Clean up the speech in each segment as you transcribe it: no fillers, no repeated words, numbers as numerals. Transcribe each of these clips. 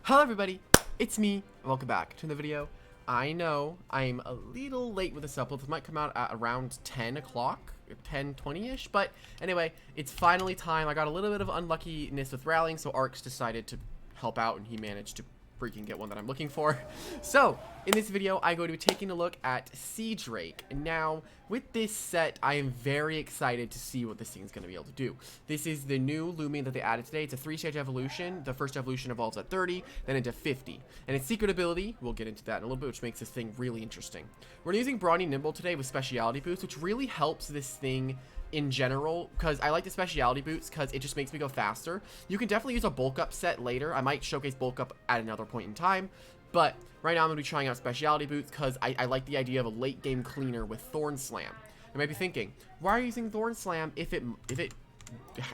Hello everybody, it's me, and welcome back to the video. I know I'm a little late with this upload. This might come out at around 10 o'clock, 10:20ish, but anyway, it's finally time. I got a little bit of unluckiness with rallying, so Arx decided to help out, and he managed to freaking get one that I'm looking for. So, in this video, I'm going to be taking a look at Seedrake. Now, with this set, I am very excited to see what this thing is going to be able to do. This is the new Loomian that they added today. It's a 3-stage evolution. The first evolution evolves at 30, then into 50. And its secret ability, we'll get into that in a little bit, which makes this thing really interesting. We're using Brawny Nimble today with speciality boots, which really helps this thing in general, because I like the speciality boots because it just makes me go faster. You can definitely use a bulk up set later. I might showcase bulk up at another point in time, but right now I'm going to be trying out speciality boots because I like the idea of a late game cleaner with Thorn Slam. You might be thinking, why are you using Thorn Slam if it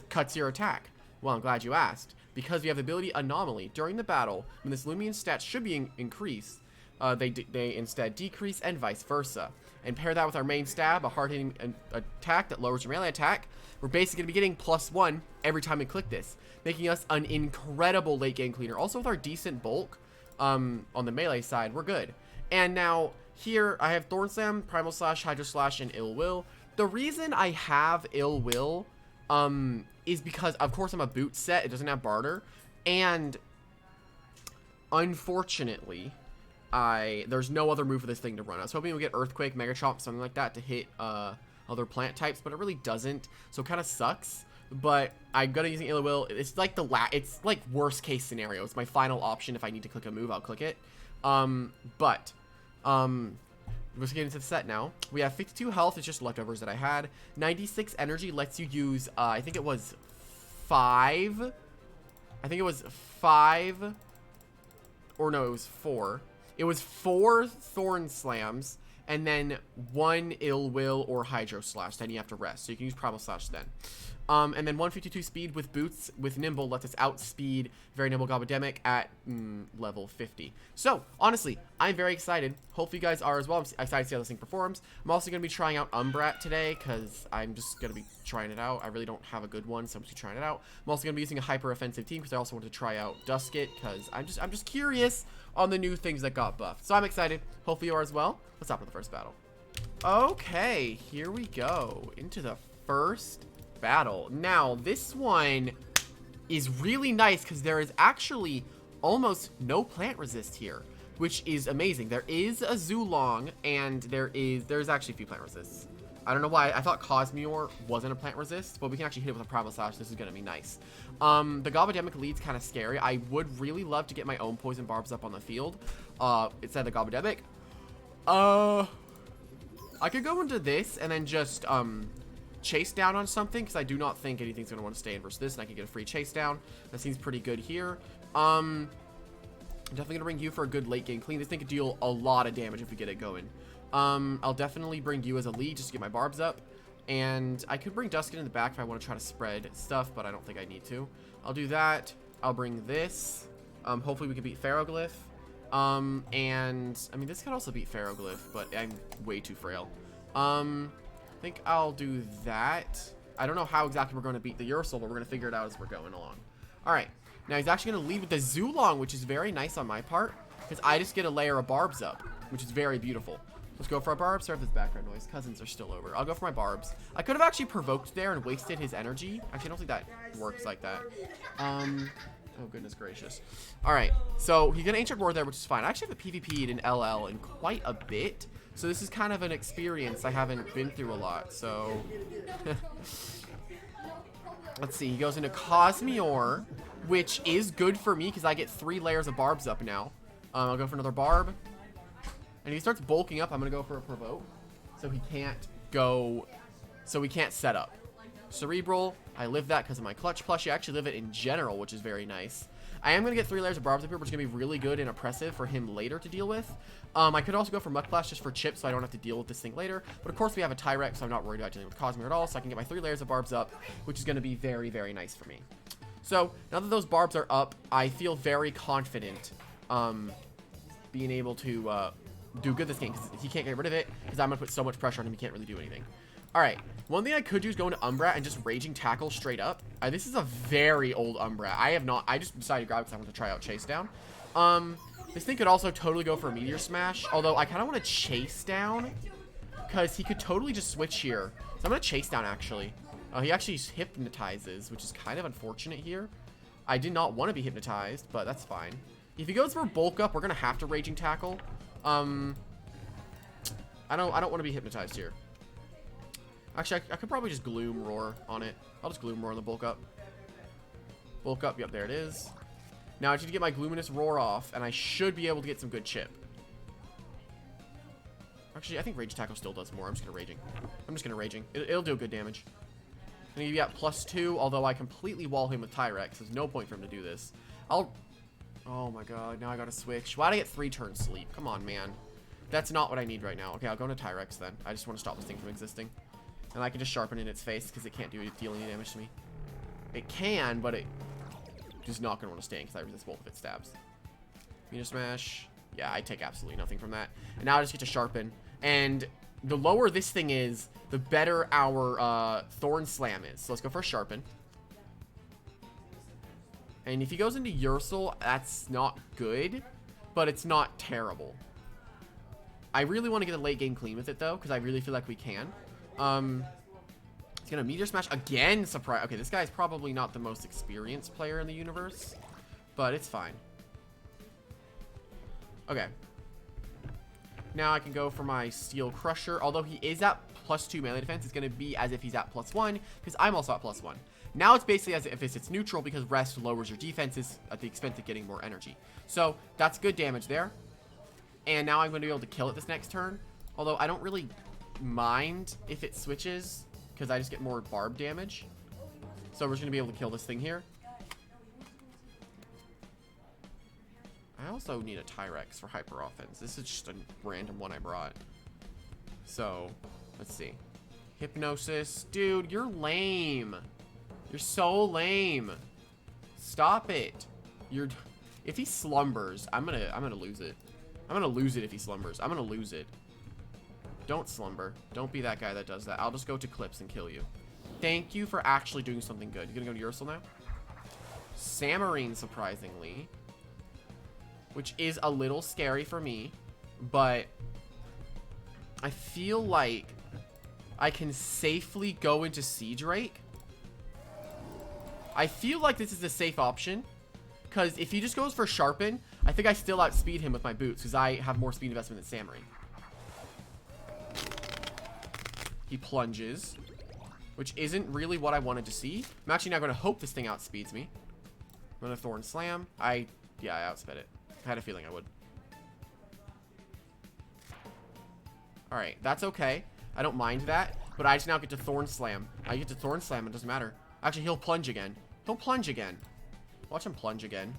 cuts your attack? Well, I'm glad you asked, because we have the ability Anomaly. During the battle, when this Loomian stat should be increased, they instead decrease, and vice versa. And pair that with our main stab, a hard-hitting attack that lowers your melee attack. We're basically going to be getting +1 every time we click this, making us an incredible late game cleaner. Also with our decent bulk on the melee side, we're good. And now here I have Thorn Slam, Primal Slash, Hydro Slash, and Ill Will. The reason I have Ill Will is because of course I'm a boot set. It doesn't have barter, and unfortunately there's no other move for this thing to run. I was hoping we'd get Earthquake, Mega Chomp, something like that to hit other plant types, but it really doesn't, so it kind of sucks. But I'm gonna using Ill Will. It's like it's like worst case scenario. It's my final option. If I need to click a move, I'll click it. Let's get into the set now. We have 52 health. It's just leftovers that I had. 96 energy lets you use I think it was 5. I think it was 5, or no, it was 4. It was 4 Thorn Slams, and then 1 Ill Will or Hydro Slash. Then you have to rest, so you can use Primal Slash then. And then 152 speed with boots with Nimble lets us outspeed Very Nimble Gobodemic at level 50. So, honestly, I'm very excited. Hopefully you guys are as well. I'm excited to see how this thing performs. I'm also going to be trying out Umbrat today because I'm just going to be trying it out. I really don't have a good one, so I'm just trying it out. I'm also going to be using a hyper-offensive team because I also want to try out Dusket because I'm just curious on the new things that got buffed. So I'm excited. Hopefully you are as well. Let's hop into the first battle. Okay, here we go into the first battle. Now, this one is really nice because there is actually almost no plant resist here, which is amazing. There is a Zulong, and there's actually a few plant resists. I don't know why. I thought Cosmere wasn't a plant resist, but we can actually hit it with a Primal Slash. This is going to be nice. The Gobodemic lead's kind of scary. I would really love to get my own Poison Barbs up on the field instead of the Gobodemic. I could go into this and then just chase down on something, because I do not think anything's going to want to stay in versus this, and I can get a free chase down. That seems pretty good here. I'm definitely going to bring you for a good late game clean. This thing could deal a lot of damage if we get it going. I'll definitely bring you as a lead just to get my barbs up, and I could bring Duskin in the back if I want to try to spread stuff, but I don't think I need to. I'll do that. I'll bring this. Hopefully we can beat Ferroglyph. And I mean, this could also beat Ferroglyph, but I'm way too frail. I think I'll do that. I don't know how exactly we're going to beat the Ursul, but we're going to figure it out as we're going along. Alright, now he's actually going to lead with the Zulong, which is very nice on my part, because I just get a layer of barbs up, which is very beautiful. Let's go for our barbs. Sorry for this background noise. Cousins are still over. I'll go for my barbs. I could have actually provoked there and wasted his energy. Actually, I don't think that works like that. Oh, goodness gracious. Alright, so he's going to Ancient Roar there, which is fine. I actually have a PvP'd in LL in quite a bit, so this is kind of an experience I haven't been through a lot, so... Let's see, he goes into Cosmere, which is good for me because I get 3 layers of barbs up now. I'll go for another barb. And if he starts bulking up, I'm going to go for a provoke, so he can't set up. Cerebral, I live that because of my clutch plushie. I actually live it in general, which is very nice. I am going to get 3 layers of barbs up here, which is going to be really good and oppressive for him later to deal with. I could also go for Muck Blast just for chips, so I don't have to deal with this thing later. But of course, we have a Tyrex, so I'm not worried about dealing with Cosmere at all. So I can get my 3 layers of barbs up, which is going to be very, very nice for me. So now that those barbs are up, I feel very confident being able to do good this game, because he can't get rid of it, because I'm going to put so much pressure on him, he can't really do anything. Alright. One thing I could do is go into Umbra and just Raging Tackle straight up. This is a very old Umbra. I just decided to grab it because I want to try out Chase Down. This thing could also totally go for a Meteor Smash. Although, I kind of want to Chase Down. Because he could totally just switch here. So I'm going to Chase Down, actually. He actually hypnotizes, which is kind of unfortunate here. I did not want to be hypnotized, but that's fine. If he goes for Bulk Up, we're going to have to Raging Tackle. I don't want to be hypnotized here. Actually, I could probably just Gloom Roar on it. I'll just Gloom Roar on the Bulk Up. Bulk Up, yep, there it is. Now I just need to get my Gluminous Roar off, and I should be able to get some good chip. Actually, I think Rage Tackle still does more. I'm just gonna Raging. It'll do good damage. And he'll be at +2, although I completely wall him with Tyrex. There's no point for him to do this. Oh my god, now I gotta switch. Why'd I get 3 turns sleep? Come on, man. That's not what I need right now. Okay, I'll go into Tyrex then. I just want to stop this thing from existing. And I can just Sharpen in its face because it can't deal any damage to me. It can, but it is not going to want to stay because I resist both of its stabs. Meteor Smash. Yeah, I take absolutely nothing from that. And now I just get to Sharpen. And the lower this thing is, the better our Thorn Slam is. So let's go for a Sharpen. And if he goes into Ursel, that's not good, but it's not terrible. I really want to get a late game clean with it though, because I really feel like we can. He's gonna Meteor Smash again. Surprise. Okay, this guy's probably not the most experienced player in the universe, but it's fine. Okay. Now I can go for my Steel Crusher. Although he is at +2 melee defense, it's gonna be as if he's at +1 because I'm also at +1. Now it's basically as if it's neutral because rest lowers your defenses at the expense of getting more energy. So that's good damage there. And now I'm going to be able to kill it this next turn. Although I don't really mind if it switches because I just get more barb damage. So we're just going to be able to kill this thing here. I also need a Tyrex for hyper offense. This is just a random one I brought. So let's see. Hypnosis. Dude, you're lame. You're so lame. Stop it. If he slumbers, I'm gonna lose it. I'm gonna lose it if he slumbers. I'm gonna lose it. Don't slumber. Don't be that guy that does that. I'll just go to Clips and kill you. Thank you for actually doing something good. You gonna go to Ursel now? Samarine, surprisingly. Which is a little scary for me. But I feel like I can safely go into Seedrake. I feel like this is a safe option. Because if he just goes for Sharpen, I think I still outspeed him with my boots. Because I have more speed investment than Samarine. He plunges, which isn't really what I wanted to see. I'm actually not going to hope this thing outspeeds me. I'm going to Thorn Slam. Yeah, I outsped it. I had a feeling I would. Alright, that's okay. I don't mind that. But I just now get to Thorn Slam. I get to Thorn Slam. It doesn't matter. Actually, he'll plunge again. He'll plunge again. Watch him plunge again.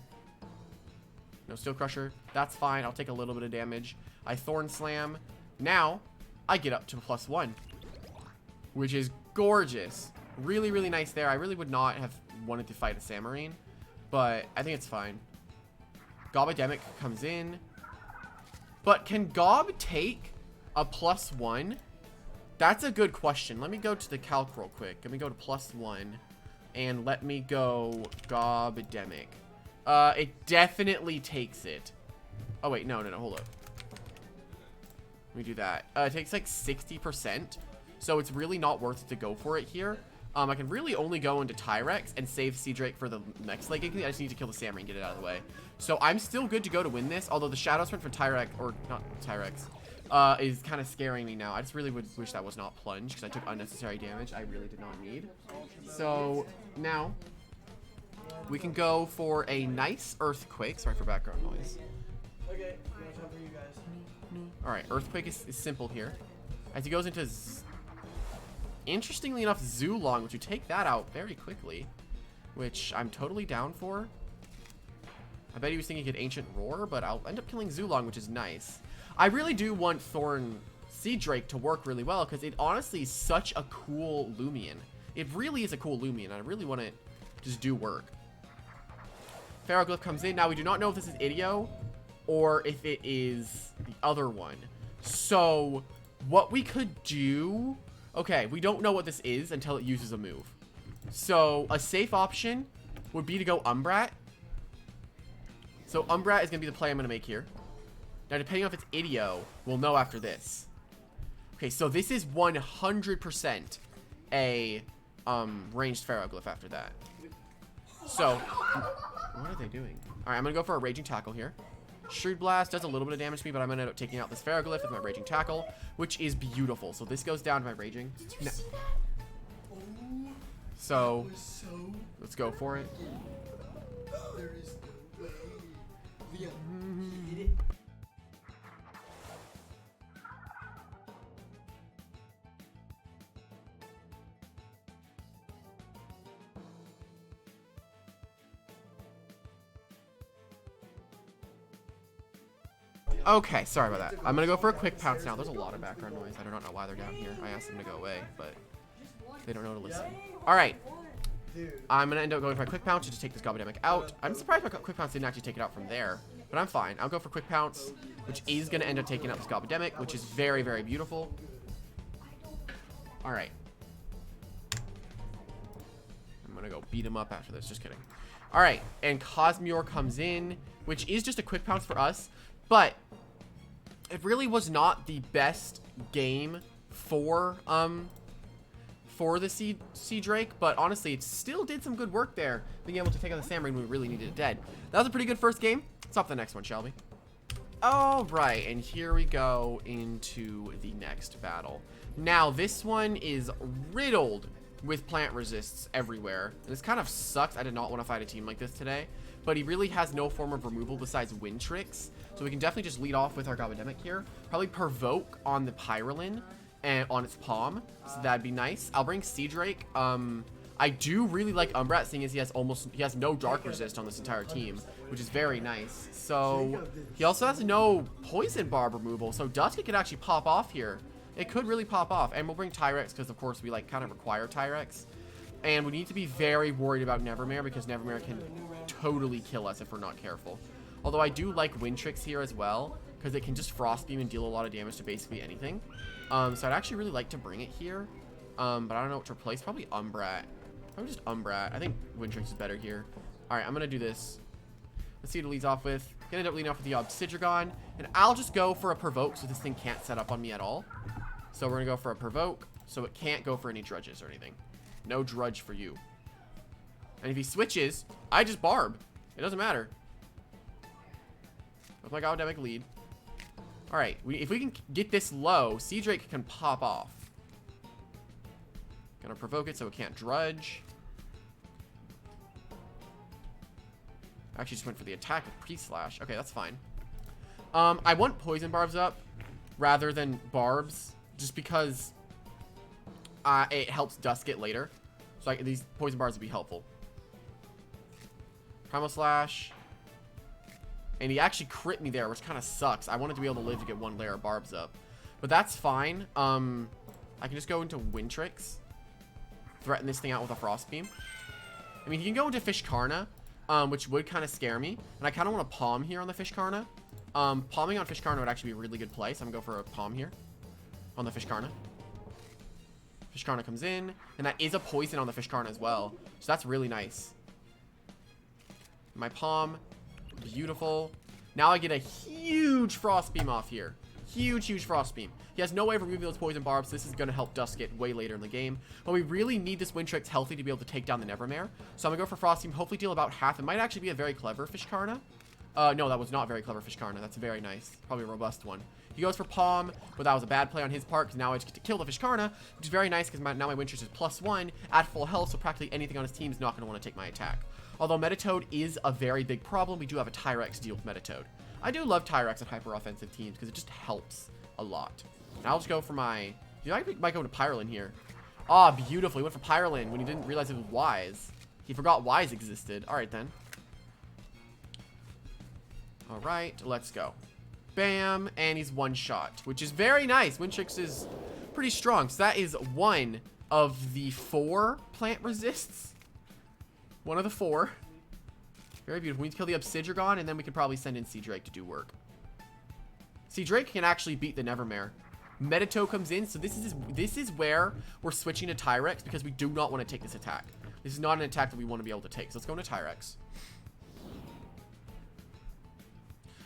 No Steel Crusher. That's fine. I'll take a little bit of damage. I Thorn Slam. Now, I get up to +1. Which is gorgeous. Really, really nice there. I really would not have wanted to fight a Samarine. But I think it's fine. Gobademic comes in. But can Gob take a +1? That's a good question. Let me go to the calc real quick. Let me go to +1. And let me go Gobademic. It definitely takes it. Oh, wait. No, hold up. Let me do that. It takes like 60%. So it's really not worth it to go for it here. I can really only go into Tyrex and save Seedrake for the next leg. I just need to kill the Samarine and get it out of the way. So I'm still good to go to win this. Although the Shadow Sprint for Tyrex, or not Tyrex, is kind of scaring me now. I just really would wish that was not plunge because I took unnecessary damage I really did not need. So now we can go for a nice Earthquake. Sorry for background noise. Okay, time for you guys. Alright, Earthquake is simple here. As he goes into, interestingly enough, Zulong, which you take that out very quickly, which I'm totally down for. I bet he was thinking he could Ancient Roar, but I'll end up killing Zulong, which is nice. I really do want Thorn Seedrake to work really well, because it honestly is such a cool Loomian. It really is a cool Loomian. I really want it to just do work. Ferroglyph comes in. Now, we do not know if this is Ideo or if it is the other one. So, what we could do Okay, we don't know what this is until it uses a move. So, a safe option would be to go Umbrat. So, Umbrat is going to be the play I'm going to make here. Now, depending on if it's Idio, we'll know after this. Okay, so this is 100% a ranged Ferroglyph after that. So, what are they doing? Alright, I'm going to go for a Raging Tackle here. Shrewd Blast does a little bit of damage to me, but I'm going to end up taking out this Ferroglyph with my Raging Tackle, which is beautiful. So this goes down to my Raging. No. So, let's go for it. There is no way. Leon, hit it. Okay, sorry about that. I'm going to go for a quick pounce now. There's a lot of background noise. I do not know why they're down here. I asked them to go away, but they don't know to listen. Alright. I'm going to end up going for a quick pounce to just take this Gobodemic out. I'm surprised my quick pounce didn't actually take it out from there, but I'm fine. I'll go for quick pounce, which is going to end up taking out this Gobodemic, which is very, very beautiful. Alright. I'm going to go beat him up after this. Just kidding. Alright, and Cosmure comes in, which is just a quick pounce for us, but it really was not the best game for the Seedrake, but honestly, it still did some good work there, being able to take out the Samurai when we really needed it dead. That was a pretty good first game. Let's hop to the next one, shall we? All right, and here we go into the next battle. Now, this one is riddled with plant resists everywhere. And this kind of sucks. I did not want to fight a team like this today, but he really has no form of removal besides Wind Tricks. So we can definitely just lead off with our Gobodemic here. Probably Provoke on the Pyrolin and on its palm. So that'd be nice. I'll bring Seedrake. I do really like Umbrat, seeing as he has no Dark Resist on this entire team, which is very nice. So he also has no Poison Barb removal, so Dusky could actually pop off here. It could really pop off. And we'll bring Tyrex because, of course, we like kind of require Tyrex. And we need to be very worried about Nevermare because Nevermare can totally kill us if we're not careful. Although I do like Wind Tricks here as well, because it can just Frost Beam and deal a lot of damage to basically anything. So I'd actually really like to bring it here. But I don't know what to replace. Probably Umbrat. Probably just Umbrat. I think Wind Tricks is better here. Alright, I'm going to do this. Let's see what it leads off with. Gonna end up leading off with the Obsidian. And I'll just go for a Provoke so this thing can't set up on me at all. So we're going to go for a Provoke so it can't go for any Drudges or anything. No Drudge for you. And if he switches, I just Barb. It doesn't matter. With my Gobodemic lead. Alright, if we can get this low, Seedrake can pop off. Gonna Provoke it so it can't Drudge. Actually just went for the attack with Pre-Slash. Okay, that's fine. I want Poison Barbs up rather than Barbs, just because it helps Dusk it later. So these Poison Barbs would be helpful. Primal Slash. And he actually crit me there, which kind of sucks. I wanted to be able to live to get one layer of Barbs up. But that's fine. I can just go into Wind Tricks. Threaten this thing out with a Frost Beam. I mean, he can go into Fish Karna, which would kind of scare me. And I kind of want to Palm here on the Fish Karna. Palming on Fish Karna would actually be a really good play. So I'm going to go for a Palm here on the Fish Karna. Fish Karna comes in. And that is a poison on the Fish Karna as well. So that's really nice. My Palm. Beautiful. Now I get a huge Frost Beam off here. Huge Frost Beam. He has no way of removing those Poison Barbs. So this is going to help Dusk it way later in the game. But we really need this Wind Tricks healthy to be able to take down the Nevermare. So I'm going to go for Frost Beam. Hopefully deal about half. It might actually be a very clever Fish Karna. No, that was not very clever Fish Karna. That's very nice. Probably a robust one. He goes for Palm, but that was a bad play on his part because now I just get to kill the Fish Karna, which is very nice because now my Wind Tricks is +1 at full health, so practically anything on his team is not going to want to take my attack. Although Metatoad is a very big problem, we do have a Tyrex to deal with Metatoad. I do love Tyrex on hyper-offensive teams because it just helps a lot. Now I'll just go for my... I might go to Pyrolin here. Ah, beautiful. He went for Pyrolin when he didn't realize it was Wise. He forgot Wise existed. Alright then. Alright, let's go. Bam, and he's one shot, which is very nice. Wind Tricks is pretty strong. So that is one of the 4 plant resists. One of the 4. Very beautiful. We need to kill the Obsidian, and then we can probably send in Seedrake to do work. Seedrake can actually beat the Nevermare. Medito comes in, so this is where we're switching to Tyrex because we do not want to take this attack. This is not an attack that we want to be able to take. So let's go into Tyrex.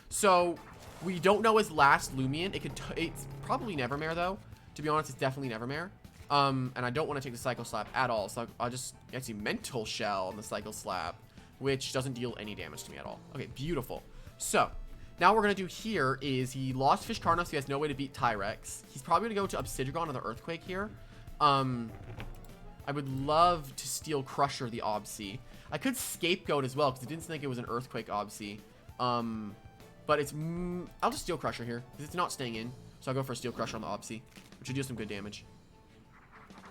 So we don't know his last Loomian. It's probably Nevermare though. To be honest, it's definitely Nevermare. And I don't want to take the Cycle Slap at all. So I'll just actually Mental Shell on the Cycle Slap, which doesn't deal any damage to me at all. Okay, beautiful. So now what we're going to do here is he lost Fishkarna, so he has no way to beat Tyrex. He's probably going to go to Obsidian on the Earthquake here. I would love to steal Crusher the Obsi. I could Scapegoat as well, because I didn't think it was an Earthquake Obsi. But it's... I'll just steal Crusher here, because it's not staying in. So I'll go for a Steel Crusher on the Obsi, which will do some good damage.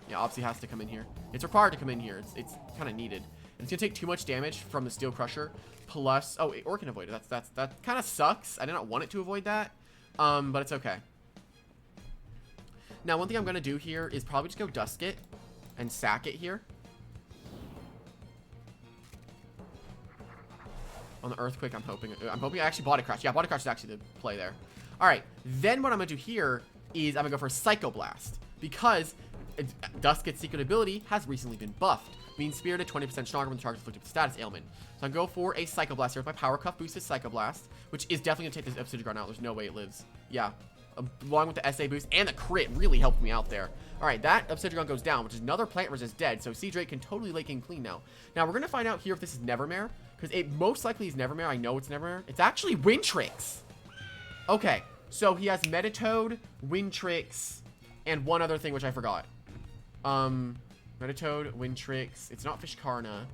Yeah, Obsi has to come in here. It's required to come in here. It's kind of needed. And it's going to take too much damage from the Steel Crusher. Plus... Oh, or can avoid it. That kind of sucks. I did not want it to avoid that. But it's okay. Now, one thing I'm going to do here is probably just go Dusk It and sack it here. On the Earthquake, I'm hoping I actually Body Crash. Yeah, Body Crash is actually the play there. All right, then what I'm going to do here is I'm going to go for Psycho Blast. Because Dusk It's secret ability has recently been buffed. Means Spirited 20% stronger when the target is afflicted with status ailment. So I'm going to go for a Psycho Blast here with my Power Cuff boosted Psycho Blast, which is definitely going to take this Obsidian Guard out. There's no way it lives. Yeah. Along with the SA boost and the crit really helped me out there. All right, that Obsidian goes down, which is another plant resist dead. So Seedrake can totally lake in clean now. Now we're going to find out here if this is Nevermare, because it most likely is Nevermare. I know it's Nevermare. It's actually Wintrix. Okay, so he has Metatoad, Wintrix, and one other thing which I forgot. Metatoad, Wintrix. It's not Fishkarna.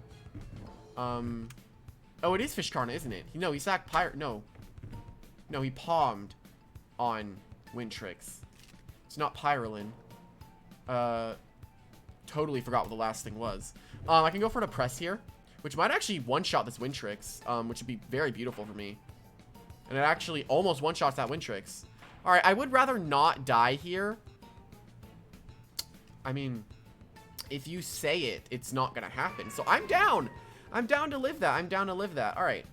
Oh, it is Fishkarna, isn't it? No, he sacked Pyre. No, he palmed on Wintrix. It's not Pyrolin. Totally forgot what the last thing was. I can go for an Oppress here, which might actually one-shot this Wintrix, which would be very beautiful for me. And it actually almost one-shots that Wintrix. All right, I would rather not die here. I mean, if you say it, it's not gonna happen. So I'm down. I'm down to live that. I'm down to live that. All right.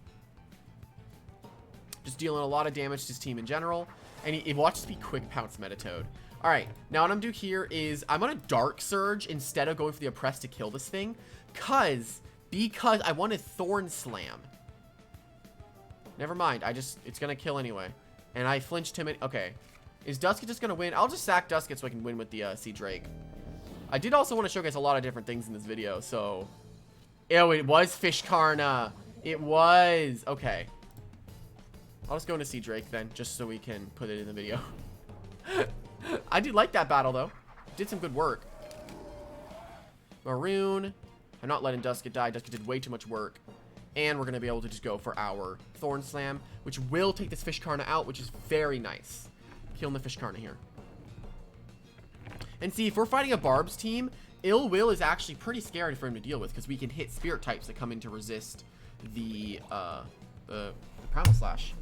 Just dealing a lot of damage to his team in general. And he watches me Quick Pounce Metatoad. All right, now what I'm gonna do here is I'm gonna Dark Surge instead of going for the Oppress to kill this thing, because I wanted Thorn Slam. Never mind, it's gonna kill anyway, and I flinched him. Okay, is Duskit just gonna win? I'll just sack Duskit so I can win with the Seedrake. I did also want to showcase a lot of different things in this video, so oh, it was Fishkarna. It was okay. I'll just go into Seedrake then, just so we can put it in the video. I did like that battle, though. Did some good work. Maroon. I'm not letting Duskit die. Duskit did way too much work. And we're going to be able to just go for our Thorn Slam, which will take this Fishkarna out, which is very nice. Killing the Fishkarna here. And see, if we're fighting a Barb's team, Ill Will is actually pretty scary for him to deal with, because we can hit Spirit types that come in to resist the Primal Slash.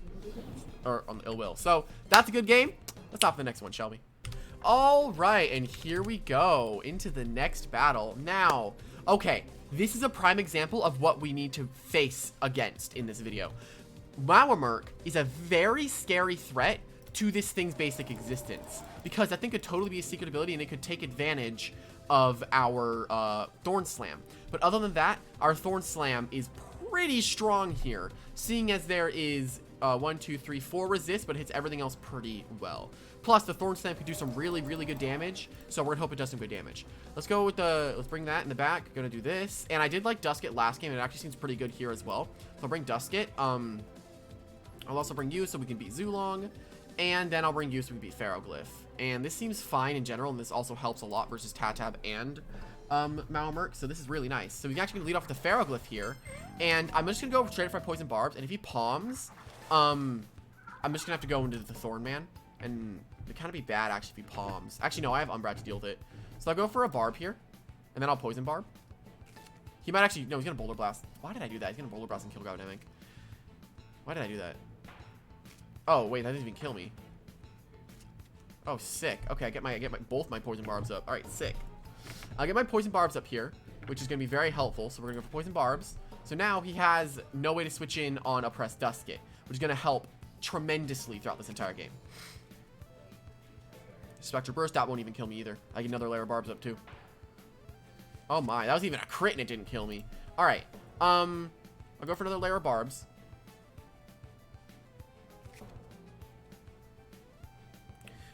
Or on the Ill Will. So, that's a good game. Let's hop to the next one, shall we? All right, and here we go into the next battle. Now, okay, this is a prime example of what we need to face against in this video. Mawamerk is a very scary threat to this thing's basic existence, because I think it could totally be a secret ability and it could take advantage of our Thorn Slam. But other than that, our Thorn Slam is pretty strong here, seeing as there is 1, 2, 3, 4 resist, but it hits everything else pretty well. Plus, the Thorn Slam can do some really, really good damage, so we're gonna hope it does some good damage. Let's go with let's bring that in the back. Gonna do this, and I did like Duskit last game. It actually seems pretty good here as well. So I'll bring Duskit. I'll also bring you so we can beat Zulong, and then I'll bring you so we can beat Ferroglyph. And this seems fine in general, and this also helps a lot versus Tatab and Mawamerk, so this is really nice. So we can actually lead off with the Ferroglyph here, and I'm just gonna go straight for Poison Barbs, and if he palms, I'm just gonna have to go into the Thorn Man, and it'd kind of be bad actually if he palms. Actually, no, I have Umbrat to deal with it, so I'll go for a Barb here, and then I'll Poison Barb. He might actually, no, he's gonna Boulder Blast. Why did I do that? He's gonna Boulder Blast and kill Godemic. Why did I do that? Oh wait, that didn't even kill me. Oh, sick. Okay, I get both my Poison Barbs up. All right, sick. I'll get my Poison Barbs up here, which is gonna be very helpful. So we're gonna go for Poison Barbs. So now he has no way to switch in on Oppressed Duskit, which is gonna help tremendously throughout this entire game. Spectre Burst, that won't even kill me either. I get another layer of barbs up too. Oh my, that was even a crit and it didn't kill me. Alright, I'll go for another layer of barbs.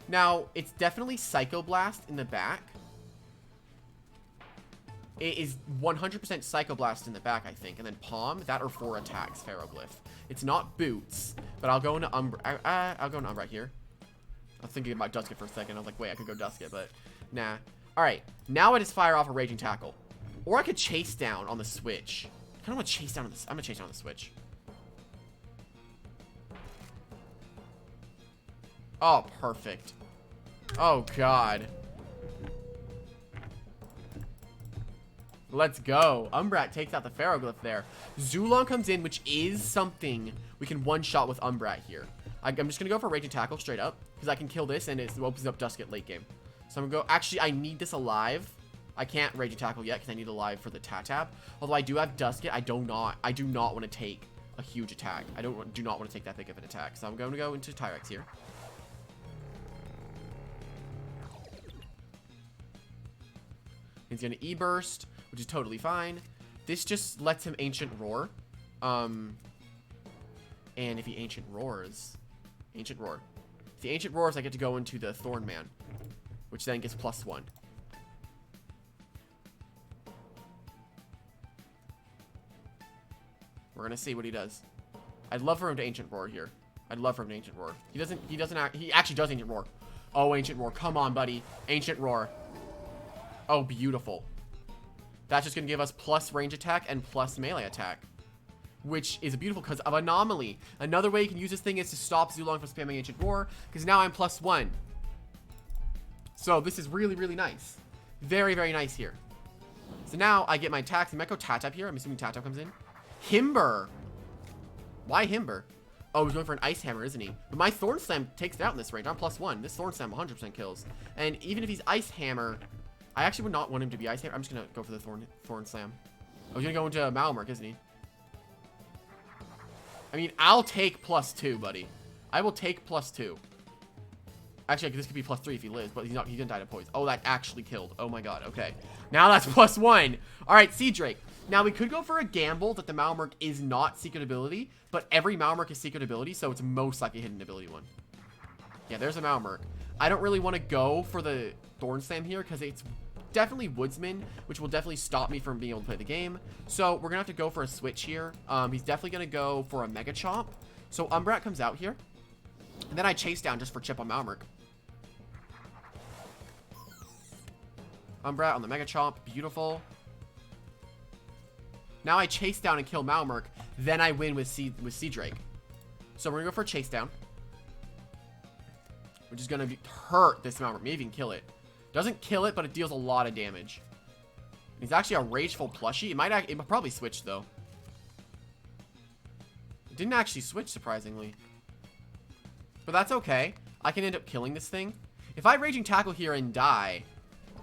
Now, it's definitely Psycho Blast in the back. It is 100% Psycho Blast in the back, I think. And then Palm, that are 4 attacks, Ferroglyph. It's not Boots, but I'll go into Umbra. I'll go into Umbra here. I was thinking about Dusket for a second. I was like, wait, I could go Dusket, but nah. Alright, now I just fire off a Raging Tackle. Or I could Chase Down on the switch. I kind of want to chase down on this. I'm going to chase down on the switch. Oh, perfect. Oh, God. Let's go. Umbrat takes out the Ferroglyph there. Zulon comes in, which is something we can one-shot with Umbrat here. I'm just going to go for Raging Tackle straight up, because I can kill this, and it opens up Dusket late game. So I'm going to go... Actually, I need this alive. I can't Raging Tackle yet, because I need alive for the Tatab. Although I do have Dusket, I do not want to take a huge attack. I do not want to take that big of an attack. So I'm going to go into Tyrex here. He's going to E-Burst, which is totally fine. This just lets him Ancient Roar. And if he Ancient Roars... Ancient Roar. If he Ancient Roars, I get to go into the Thorn Man, which then gets +1. We're going to see what he does. I'd love for him to Ancient Roar here. I'd love for him to Ancient Roar. He actually does Ancient Roar. Oh, Ancient Roar. Come on, buddy. Ancient Roar. Oh, beautiful. That's just going to give us plus range attack and plus melee attack, which is beautiful because of Anomaly. Another way you can use this thing is to stop Zulong from spamming Ancient Roar, because now I'm +1. So this is really, really nice. Very, very nice here. So now I get my attacks. I might go Tatap here. I'm assuming Tatap comes in. Himber. Why Himber? Oh, he's going for an Ice Hammer, isn't he? But my Thorn Slam takes it out in this range. I'm +1. This Thorn Slam 100% kills. And even if he's Ice Hammer... I actually would not want him to be Ice Hammer. I'm just going to go for the Thorn Slam. Oh, he's going to go into Malmark, isn't he? I mean, I'll take +2, buddy. I will take +2. Actually, this could be +3 if he lives, but he didn't die to poison. Oh, that actually killed. Oh my god, okay. Now that's +1. Alright, Seedrake. Now, we could go for a gamble that the Malmark is not Secret Ability, but every Malmark is Secret Ability, so it's most likely Hidden Ability one. Yeah, there's a Malmark. I don't really want to go for the Thorn Slam here, because it's definitely Woodsman, which will definitely stop me from being able to play the game. So we're gonna have to go for a switch here. He's definitely gonna go for a Mega Chomp. So Umbrat comes out here, and then I chase down just for chip on Malmark. Umbrat on the Mega Chomp, beautiful. Now I chase down and kill Malmark, then I win with Seedrake. So we're gonna go for a chase down, which is gonna hurt this Malmark, maybe even kill it. Doesn't kill it, but it deals a lot of damage. He's actually a Rageful plushie. It might probably switch, though. It didn't actually switch, surprisingly. But that's okay. I can end up killing this thing. If I Raging Tackle here and die,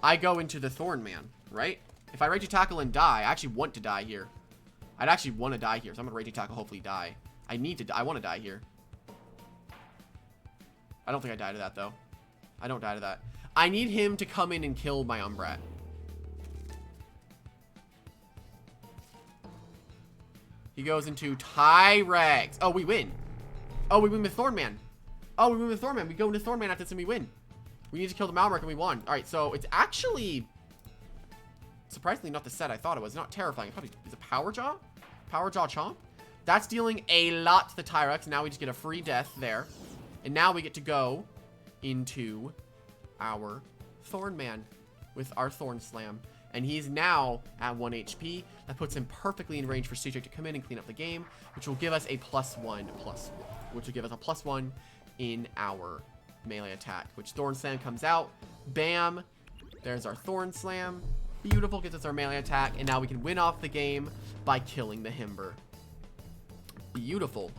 I go into the Thorn Man, right? If I Raging Tackle and die, I actually want to die here. I'd actually want to die here, so I'm going to Raging Tackle, hopefully die. I want to die here. I don't think I die to that, though. I don't die to that. I need him to come in and kill my Umbrat. He goes into Tyrex. Oh, we win. Oh, we win with Thornman. Oh, we win with Thornman. We go into Thornman after this and we win. We need to kill the Malmark and we won. All right, so it's actually surprisingly not the set I thought it was. It's not terrifying. It probably is a Power Jaw? Power Jaw Chomp? That's dealing a lot to the Tyrex. Now we just get a free death there. And now we get to go into our Thorn Man with our Thorn Slam. And he's now at 1 HP. That puts him perfectly in range for Seedrake to come in and clean up the game, which will give us a +1 in our melee attack, which Thorn Slam comes out. Bam. There's our Thorn Slam. Beautiful. Gets us our melee attack. And now we can win off the game by killing the Himber. Beautiful.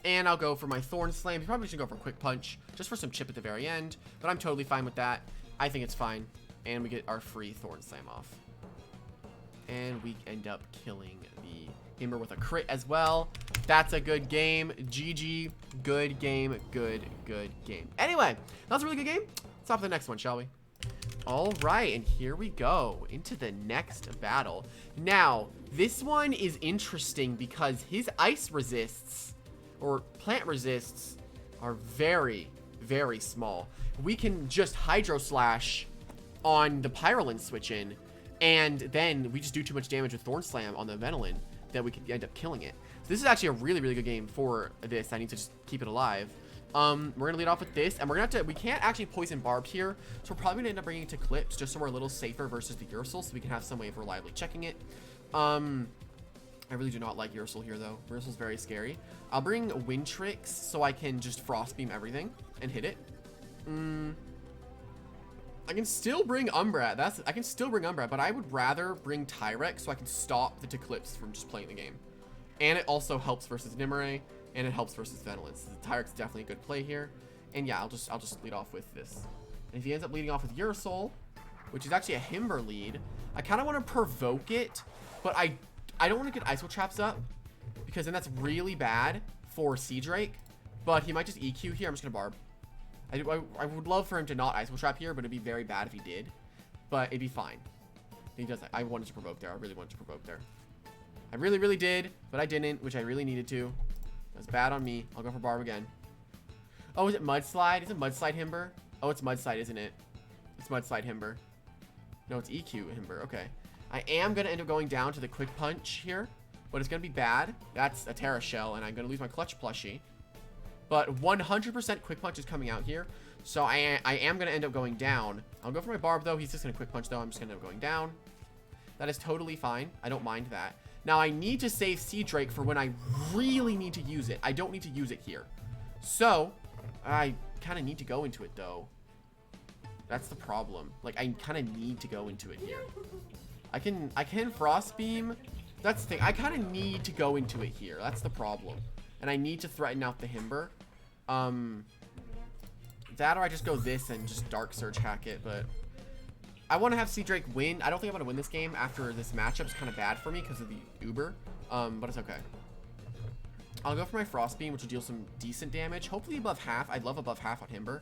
And I'll go for my Thorn Slam. You probably should go for a Quick Punch, just for some chip at the very end. But I'm totally fine with that. I think it's fine. And we get our free Thorn Slam off. And we end up killing the Himber with a crit as well. That's a good game. GG. Good game. Good game. Anyway, that was a really good game. Let's hop to the next one, shall we? All right, and here we go into the next battle. Now, this one is interesting because his ice resists or plant resists are very, very small. We can just Hydro Slash on the Pyrolin switch in, and then we just do too much damage with Thorn Slam on the Venolin that we could end up killing it. So this is actually a really, really good game for this. I need to just keep it alive. We're gonna lead off with this, and we're gonna have to, we can't actually poison Barb here, so we're probably gonna end up bringing it to Clips just so we're a little safer versus the Ursul, so we can have some way of reliably checking it. I really do not like Ursul here though. Ursul's very scary. I'll bring Wind Tricks so I can just Frost Beam everything and hit it. I can still bring Umbra. I can still bring Umbra, but I would rather bring Tyrek so I can stop the Eclipse from just playing the game. And it also helps versus Nimue, and it helps versus Venolin. So Tyrek's definitely a good play here. And yeah, I'll just lead off with this. And if he ends up leading off with Ursul, which is actually a Himber lead, I kind of want to provoke it, but I don't want to get ISO traps up because then that's really bad for Seedrake. But he might just EQ here. I'm just gonna Barb. I would love for him to not ISO trap here, but it'd be very bad if he did. But it'd be fine. He does. I wanted to provoke there. I really wanted to provoke there. I really, really did, but I didn't, which I really needed to. That's bad on me. I'll go for Barb again. Oh, is it Mudslide? Is it Mudslide Himber? Oh, it's Mudslide, isn't it? It's Mudslide Himber. No, it's EQ Himber. Okay. I am going to end up going down to the Quick Punch here, but it's going to be bad. That's a Terra Shell, and I'm going to lose my Clutch plushie. But 100% Quick Punch is coming out here, so I am going to end up going down. I'll go for my Barb, though. He's just going to Quick Punch, though. I'm just going to end up going down. That is totally fine. I don't mind that. Now, I need to save Seedrake for when I really need to use it. I don't need to use it here. So, I kind of need to go into it, though. That's the problem. Like, I kind of need to go into it here. I can Frost Beam. That's the thing. I kind of need to go into it here. That's the problem. And I need to threaten out the Himber. That or I just go this and just Dark Surge hack it, but I want to have Seedrake win. I don't think I'm going to win this game after this matchup. It's kind of bad for me because of the Uber, but it's okay. I'll go for my Frost Beam, which will deal some decent damage. Hopefully above half. I'd love above half on Himber.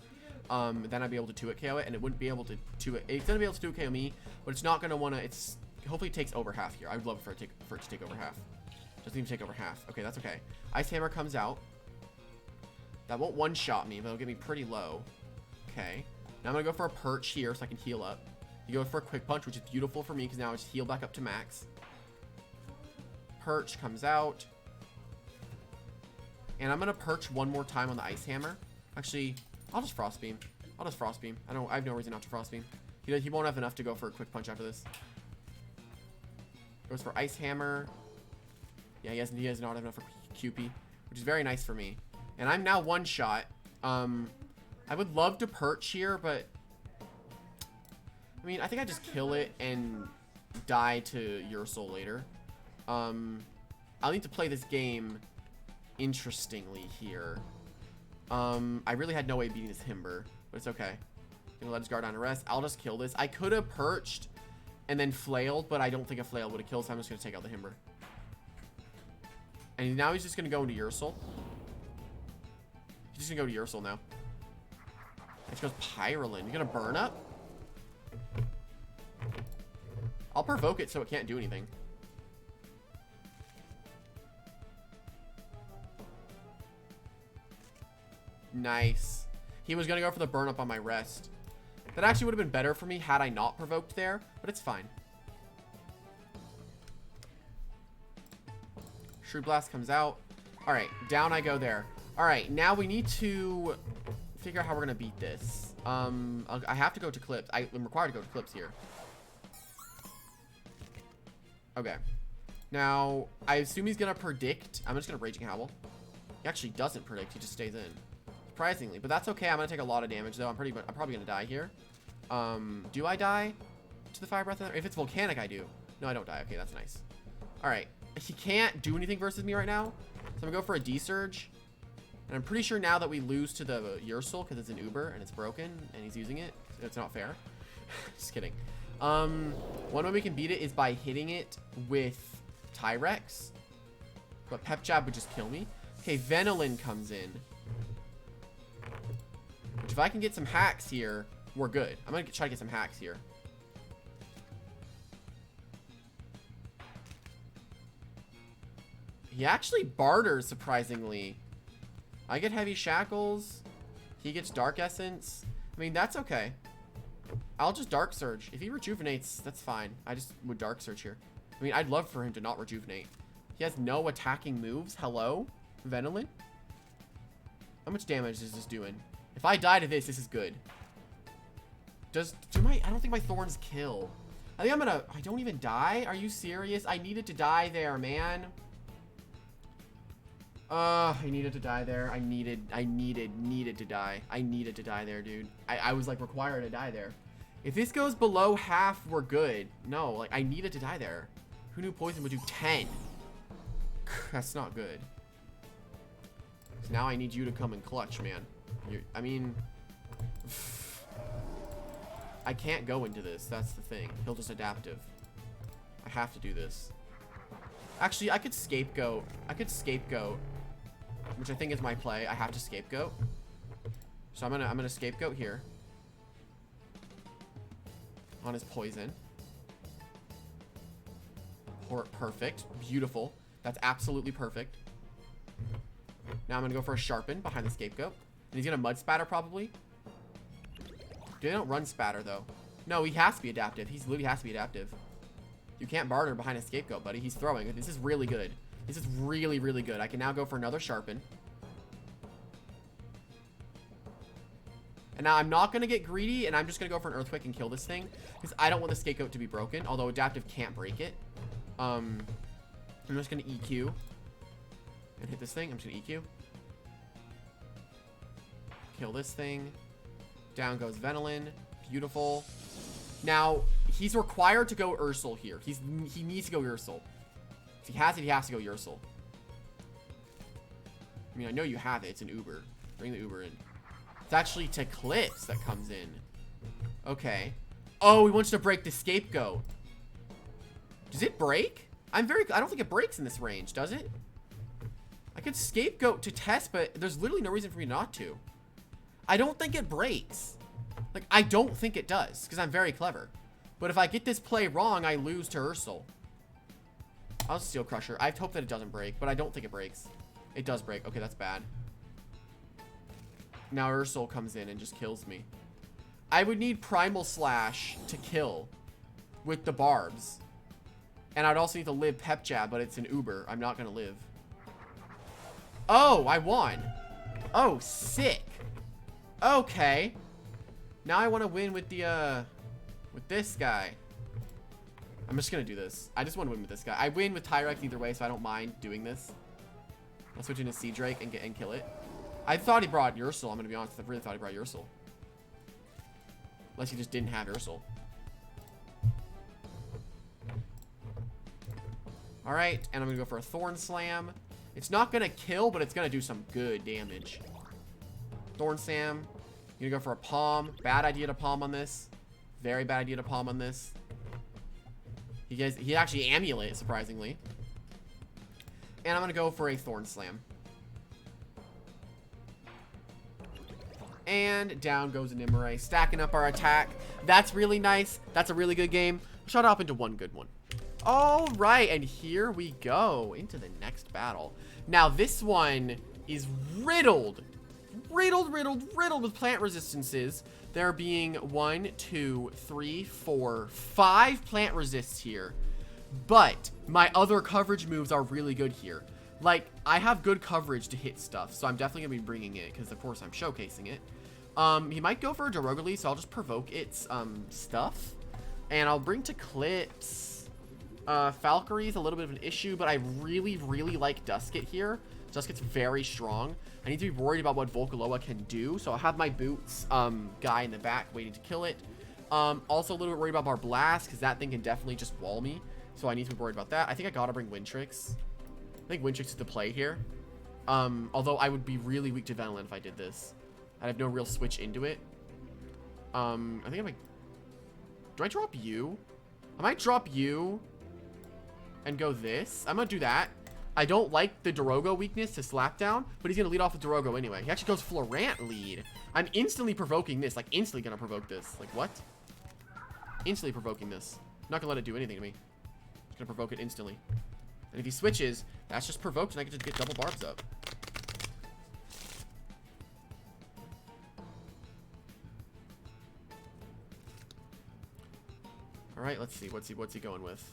Then I'd be able to 2-hit KO it, and it wouldn't be able to 2-hit. It's going to be able to 2-hit KO me, but it's not going to want to. It's hopefully it takes over half here. I would love for it to take over half. Doesn't even take over half. Okay, that's okay. Ice Hammer comes out. That won't one-shot me, but it'll get me pretty low. Okay. Now I'm going to go for a Perch here so I can heal up. You go for a Quick Punch, which is beautiful for me because now I just heal back up to max. Perch comes out. And I'm going to Perch one more time on the Ice Hammer. Actually, I'll just Frost Beam. I have no reason not to Frost Beam. He won't have enough to go for a Quick Punch after this. Goes for Ice Hammer. Yeah, he has not enough for QP, which is very nice for me. And I'm now one shot. I would love to Perch here, but I mean, I think I just kill it and die to Ursul later. I'll need to play this game interestingly here. I really had no way of beating this Himber, but it's okay. Gonna let his guard down to rest. I'll just kill this. I could have Perched and then Flailed, but I don't think a Flail would have killed, so I'm just gonna take out the Himber. And now he's just gonna go into Ursul. He's just gonna go to Ursul now. It goes Pyrolin. You're gonna burn up? I'll provoke it so it can't do anything. Nice. He was gonna go for the burn up on my rest. That actually would have been better for me had I not provoked there, but it's fine. Shrewd Blast comes out. Alright, down I go there. Alright, now we need to figure out how we're gonna beat this. I have to go to Clips. I'm required to go to Clips here. Okay. Now, I assume he's gonna predict. I'm just gonna Raging Howl. He actually doesn't predict, he just stays in. Surprisingly, but that's okay. I'm gonna take a lot of damage though. I'm probably gonna die here. Do I die to the Fire Breath? If it's Volcanic, I do. No, I don't die. Okay, that's nice. Alright. He can't do anything versus me right now. So I'm gonna go for a D-Surge. And I'm pretty sure now that we lose to the Ursul because it's an Uber and it's broken and he's using it. It's not fair. Just kidding. One way we can beat it is by hitting it with Tyrex. But Pep Jab would just kill me. Okay, Venolin comes in. Which if I can get some hacks here, we're good. I'm gonna try to get some hacks here. He actually barters, surprisingly. I get Heavy Shackles. He gets Dark Essence. I mean, that's okay. I'll just Dark Surge. If he rejuvenates, that's fine. I just would Dark Surge here. I mean, I'd love for him to not rejuvenate. He has no attacking moves. Hello? Venolin? How much damage is this doing? If I die to this, this is good. I don't think my Thorns kill. I think I don't even die? Are you serious? I needed to die there, man. I needed to die there. I needed to die. I needed to die there, dude. I was like required to die there. If this goes below half, we're good. No, like I needed to die there. Who knew poison would do 10? That's not good. So now I need you to come and clutch, man. I mean, I can't go into this. That's the thing. He'll just adaptive. I have to do this. Actually, I could scapegoat. Which I think is my play. I have to scapegoat. So I'm gonna scapegoat here. On his poison. Perfect. Beautiful. That's absolutely perfect. Now I'm gonna go for a sharpen behind the scapegoat. And he's gonna mud spatter probably. They don't run spatter though. No, he has to be adaptive. He literally has to be adaptive. You can't barter behind a scapegoat, buddy. He's throwing. This is really good. This is really, really good. I can now go for another sharpen. And now I'm not going to get greedy, and I'm just going to go for an earthquake and kill this thing. Because I don't want the scapegoat to be broken, although adaptive can't break it. I'm just going to EQ. And hit this thing. I'm just going to EQ. Kill this thing. Down goes Venolin. Beautiful. Now, he's required to go Ursel here. He needs to go Ursel. If he has it, he has to go Ursel. I mean, I know you have it. It's an Uber. Bring the Uber in. It's actually Teclipse that comes in. Okay. Oh, he wants to break the scapegoat. Does it break? I don't think it breaks in this range, does it? I could scapegoat to test, but there's literally no reason for me not to. I don't think it breaks. Like, I don't think it does, because I'm very clever. But if I get this play wrong, I lose to Ursel. I'll Steel Crusher. I hope that it doesn't break, but I don't think it breaks. It does break. Okay, that's bad. Now Ursel comes in and just kills me. I would need Primal Slash to kill with the barbs. And I'd also need to live Pep Jab, but it's an Uber. I'm not going to live. Oh, I won. Oh, sick. Okay. Now I want to win with the, with this guy. I'm just going to do this. I just want to win with this guy. I win with Tyrex either way, so I don't mind doing this. I'll switch into Seedrake and kill it. I thought he brought Ursel. I'm going to be honest. I really thought he brought Ursel. Unless he just didn't have Ursel. Alright, and I'm going to go for a Thorn Slam. It's not going to kill, but it's going to do some good damage. Thorn Slam. I'm going to go for a Palm. Bad idea to Palm on this. Very bad idea to Palm on this. He actually Amulet, surprisingly. And I'm going to go for a Thorn Slam. And down goes a Nimue, stacking up our attack. That's really nice. That's a really good game. Shut up into one good one. All right, and here we go into the next battle. Now, this one is riddled with plant resistances. There being 1, 2, 3, 4, 5 plant resists here. But my other coverage moves are really good here. Like, I have good coverage to hit stuff, so I'm definitely going to be bringing it, because, of course, I'm showcasing it. He might go for a Derogally, so I'll just provoke its stuff. And I'll bring Teclipse. Valkyrie's a little bit of an issue, but I really, really like Duskit here. Duskit's very strong. I need to be worried about what Volcaloa can do, so I'll have my Boots guy in the back waiting to kill it. Also a little bit worried about Barblast, because that thing can definitely just wall me. So I need to be worried about that. I think I gotta bring Windtrix. I think Windtrix is the play here. Although I would be really weak to Venolin if I did this. I'd have no real switch into it. I think Do I drop you? I might drop you and go this. I'm gonna do that. I don't like the Dorogo weakness to slap down, but he's gonna lead off with Dorogo anyway. He actually goes Florant lead. I'm instantly provoking this. Like, instantly gonna provoke this. Like, what? Instantly provoking this. Not gonna let it do anything to me. Just gonna provoke it instantly. And if he switches, that's just provoked, and I can just get double barbs up. All right, let's see. What's he going with?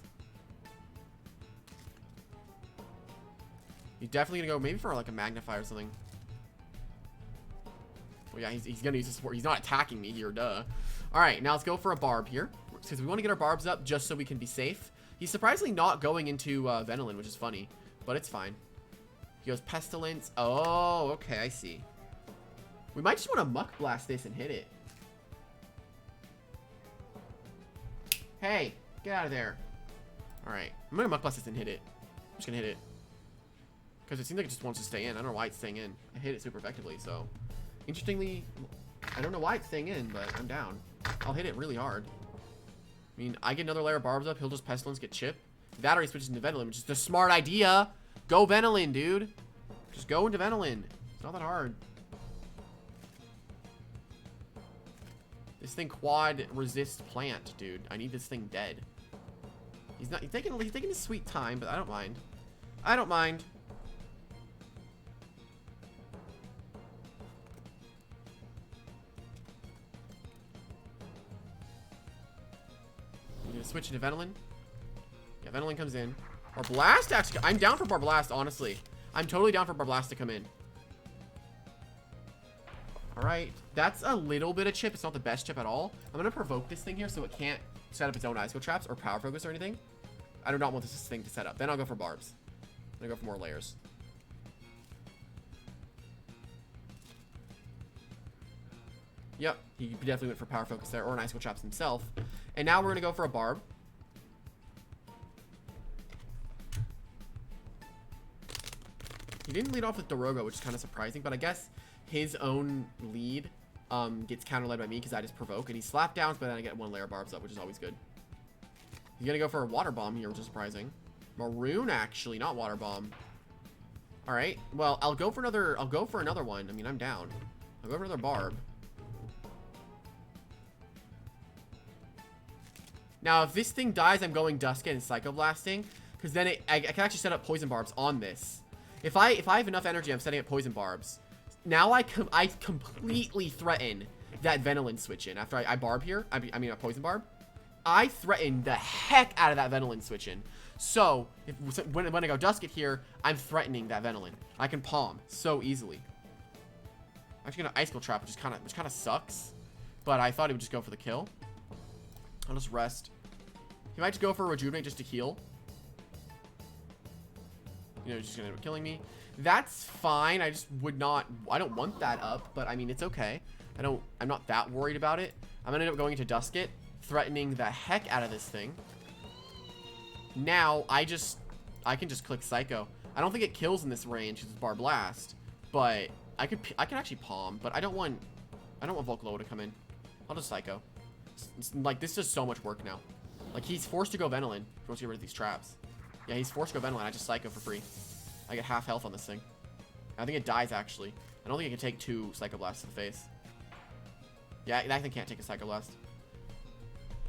He's definitely gonna go maybe for like a magnify or something. Well, yeah, he's gonna use his support. He's not attacking me here, duh. All right, now let's go for a barb here because we want to get our barbs up just so we can be safe. He's surprisingly not going into Venolin, which is funny, but it's fine. He goes Pestilence. Oh, okay, I see. We might just want to Muck Blast this and hit it. Hey, get out of there. All right, I'm gonna Muck Blast this and hit it. I'm just gonna hit it. Because it seems like it just wants to stay in. I don't know why it's staying in. I hit it super effectively, so. Interestingly, I don't know why it's staying in, but I'm down. I'll hit it really hard. I mean, I get another layer of barbs up. He'll just Pestilence, get Chip. That already switches into Venolin, which is the smart idea. Go Venolin, dude. Just go into Venolin. It's not that hard. This thing quad resists plant, dude. I need this thing dead. He's taking his sweet time, but I don't mind. I don't mind. Switch into Venolin. Yeah, Venolin comes in. Or Blast, actually. I'm down for Barblast, honestly. I'm totally down for Barblast to come in. Alright. That's a little bit of chip. It's not the best chip at all. I'm going to provoke this thing here so it can't set up its own Icicle Traps or Power Focus or anything. I do not want this thing to set up. Then I'll go for Barbs. I'm going to go for more layers. Yep, he definitely went for Power Focus there, or an Icicle Traps himself. And now we're going to go for a Barb. He didn't lead off with Dorogo, which is kind of surprising, but I guess his own lead gets counter-led by me because I just provoke, and he slap downs, but then I get one layer of Barbs up, which is always good. He's going to go for a Water Bomb here, which is surprising. Maroon, actually, not Water Bomb. All right, well, I'll go for another one. I mean, I'm down. I'll go for another Barb. Now, if this thing dies, I'm going Dusket and Psycho Blasting, because then I can actually set up Poison Barbs on this. If I have enough energy, I'm setting up Poison Barbs. Now I completely threaten that Venolin switch in. After I Barb here, I mean a Poison Barb, I threaten the heck out of that Venolin switch in. So when I go Dusket here, I'm threatening that Venolin. I can Palm so easily. I'm actually gonna Icicle Trap, which kind of sucks, but I thought he would just go for the kill. I'll just rest. He might just go for a Rejuvenate just to heal. You know, he's just gonna end up killing me. That's fine. I just would not. I don't want that up, but I mean, it's okay. I'm not that worried about it. I'm gonna end up going into Dusket, threatening the heck out of this thing. Now I can just click Psycho. I don't think it kills in this range because it's Bar Blast, but I can actually Palm. But I don't want Volclo to come in. I'll just Psycho. Like, this is so much work now. Like, he's forced to go Venolin if he wants to get rid of these traps. Yeah, he's forced to go Venolin. I just Psycho for free. I get half health on this thing. I think it dies, actually. I don't think it can take 2 Psycho Blasts to the face. Yeah, that thing can't take a Psycho Blast.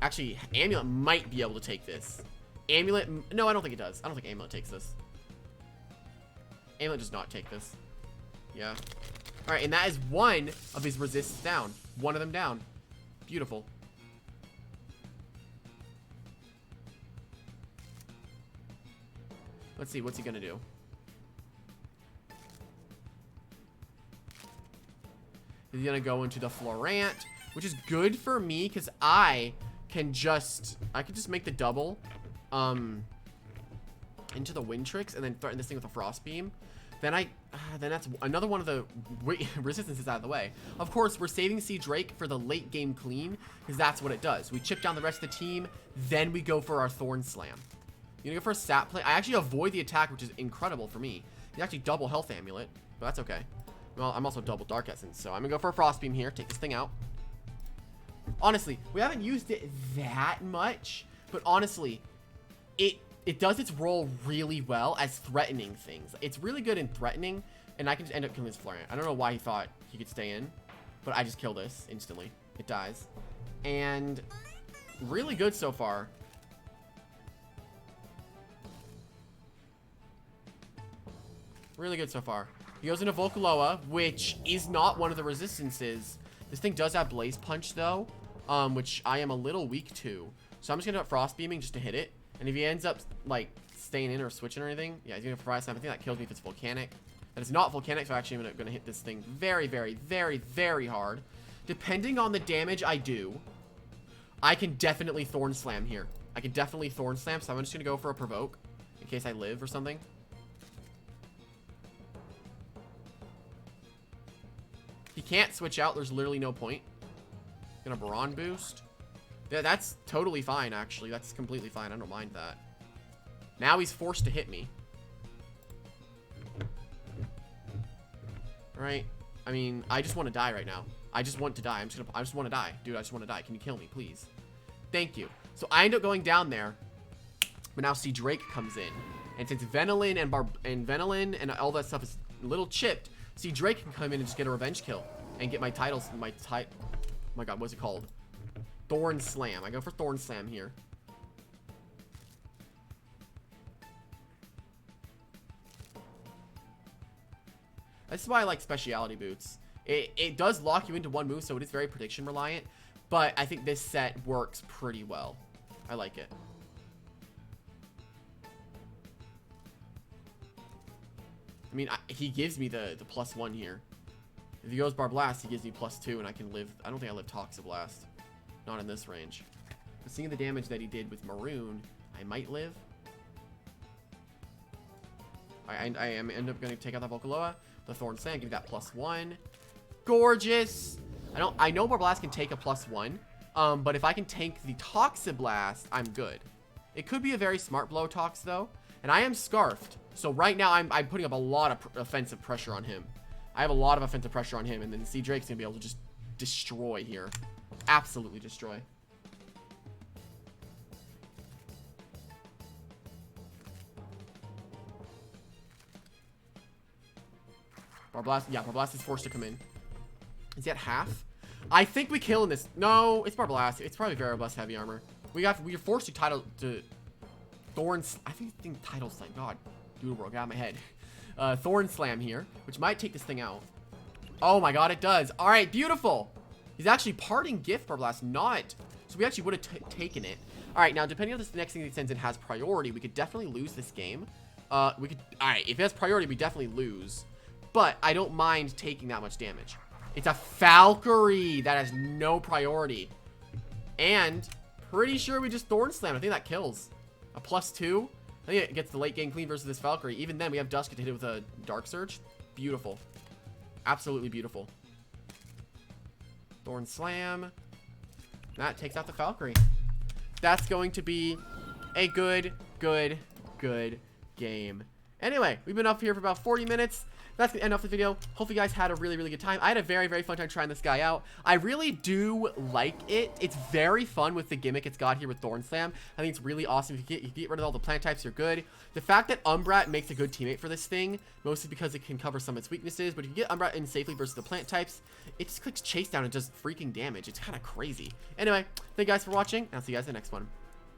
Actually, Amulet might be able to take this. Amulet... No, I don't think it does. I don't think Amulet takes this. Amulet does not take this. Yeah. Alright, and that is one of his resists down. One of them down. Beautiful. Let's see, what's he gonna do? He's gonna go into the Florant, which is good for me because I can just make the double into the Wind Tricks and then threaten this thing with a Frost Beam. Then that's another one of the resistances out of the way. Of course, we're saving Seedrake for the late game clean because that's what it does. We chip down the rest of the team, then we go for our Thorn Slam. You gonna go for a sap play? I actually avoid the attack, which is incredible for me. He's actually double health amulet, but that's okay. Well, I'm also double Dark Essence, so I'm gonna go for a Frost Beam here, take this thing out. Honestly, we haven't used it that much, but honestly, it does its role really well as threatening things. It's really good in threatening, and I can just end up killing this Flarian. I don't know why he thought he could stay in, but I just kill this instantly. It dies. And really good so far. Really good so far. He goes into Volcaloa, which is not one of the resistances. This thing does have Blaze Punch, though, which I am a little weak to. So I'm just going to Frost Beaming just to hit it. And if he ends up, like, staying in or switching or anything, yeah, he's going to Frost Slam. I think that kills me if it's Volcanic. That is not Volcanic, so actually I'm going to hit this thing very, very, very, very hard. Depending on the damage I do, I can definitely Thorn Slam here. I can definitely Thorn Slam, so I'm just going to go for a Provoke in case I live or something. He can't switch out. There's literally no point. Gonna Baron boost. Yeah, that's totally fine, actually. That's completely fine. I don't mind that. Now he's forced to hit me. Right? I mean, I just want to die right now. I just want to die. I just want to die. Dude, I just want to die. Can you kill me, please? Thank you. So I end up going down there. But now Seedrake comes in. And since Venilin and all that stuff is a little chipped, Seedrake can come in and just get a revenge kill. And get my titles, oh my god, what's it called? Thorn Slam. I go for Thorn Slam here. This is why I like Speciality Boots. It does lock you into one move, so it is very prediction reliant. But I think this set works pretty well. I like it. I mean, he gives me the +1 here. If he goes Barblast, he gives me +2, and I can live. I don't think I live Toxiblast. Not in this range. But seeing the damage that he did with Maroon, I might live. I end up going to take out that Volcaloa. The Thorn Slam, give me that +1. Gorgeous. I know Barblast can take a +1. But if I can tank the Toxiblast, I'm good. It could be a very smart blow Tox, though. And I am Scarfed. So right now, I'm putting up a lot of offensive pressure on him. I have a lot of offensive pressure on him. And then Seedrake's going to be able to just destroy here. Absolutely destroy. Barblast. Yeah, Barblast is forced to come in. Is he at half? I think we kill in this. No, it's Barblast. It's probably Variblast heavy armor. We are forced to title to Thorns. I think title slam. God, dude, bro, got out of my head. Thorn Slam here, which might take this thing out. Oh my god, it does. All right, beautiful. He's actually parting gift Barblast, not. So we actually would have taken it. All right, now depending on this next thing he sends in has priority, we could definitely lose this game. All right, if it has priority, we definitely lose. But I don't mind taking that much damage. It's a Valkyrie that has no priority. And pretty sure we just Thorn Slam. I think that kills. A +2. I think it gets the late game clean versus this Valkyrie. Even then, we have Dusk to hit it with a Dark Surge. Beautiful. Absolutely beautiful. Thorn Slam. That takes out the Valkyrie. That's going to be a good game. Anyway, we've been up here for about 40 minutes. That's the end of the video. Hopefully you guys had a really good time. I had a very fun time trying this guy out. I really do like it. It's very fun with the gimmick it's got here with Thorn Slam. I think it's really awesome. If you get rid of all the plant types, you're good. The fact that Umbrat makes a good teammate for this thing, mostly because it can cover some of its weaknesses, but if you get Umbrat in safely versus the plant types, it just clicks chase down and does freaking damage. It's kind of crazy. Anyway, thank you guys for watching, and I'll see you guys in the next one.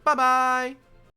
Bye-bye!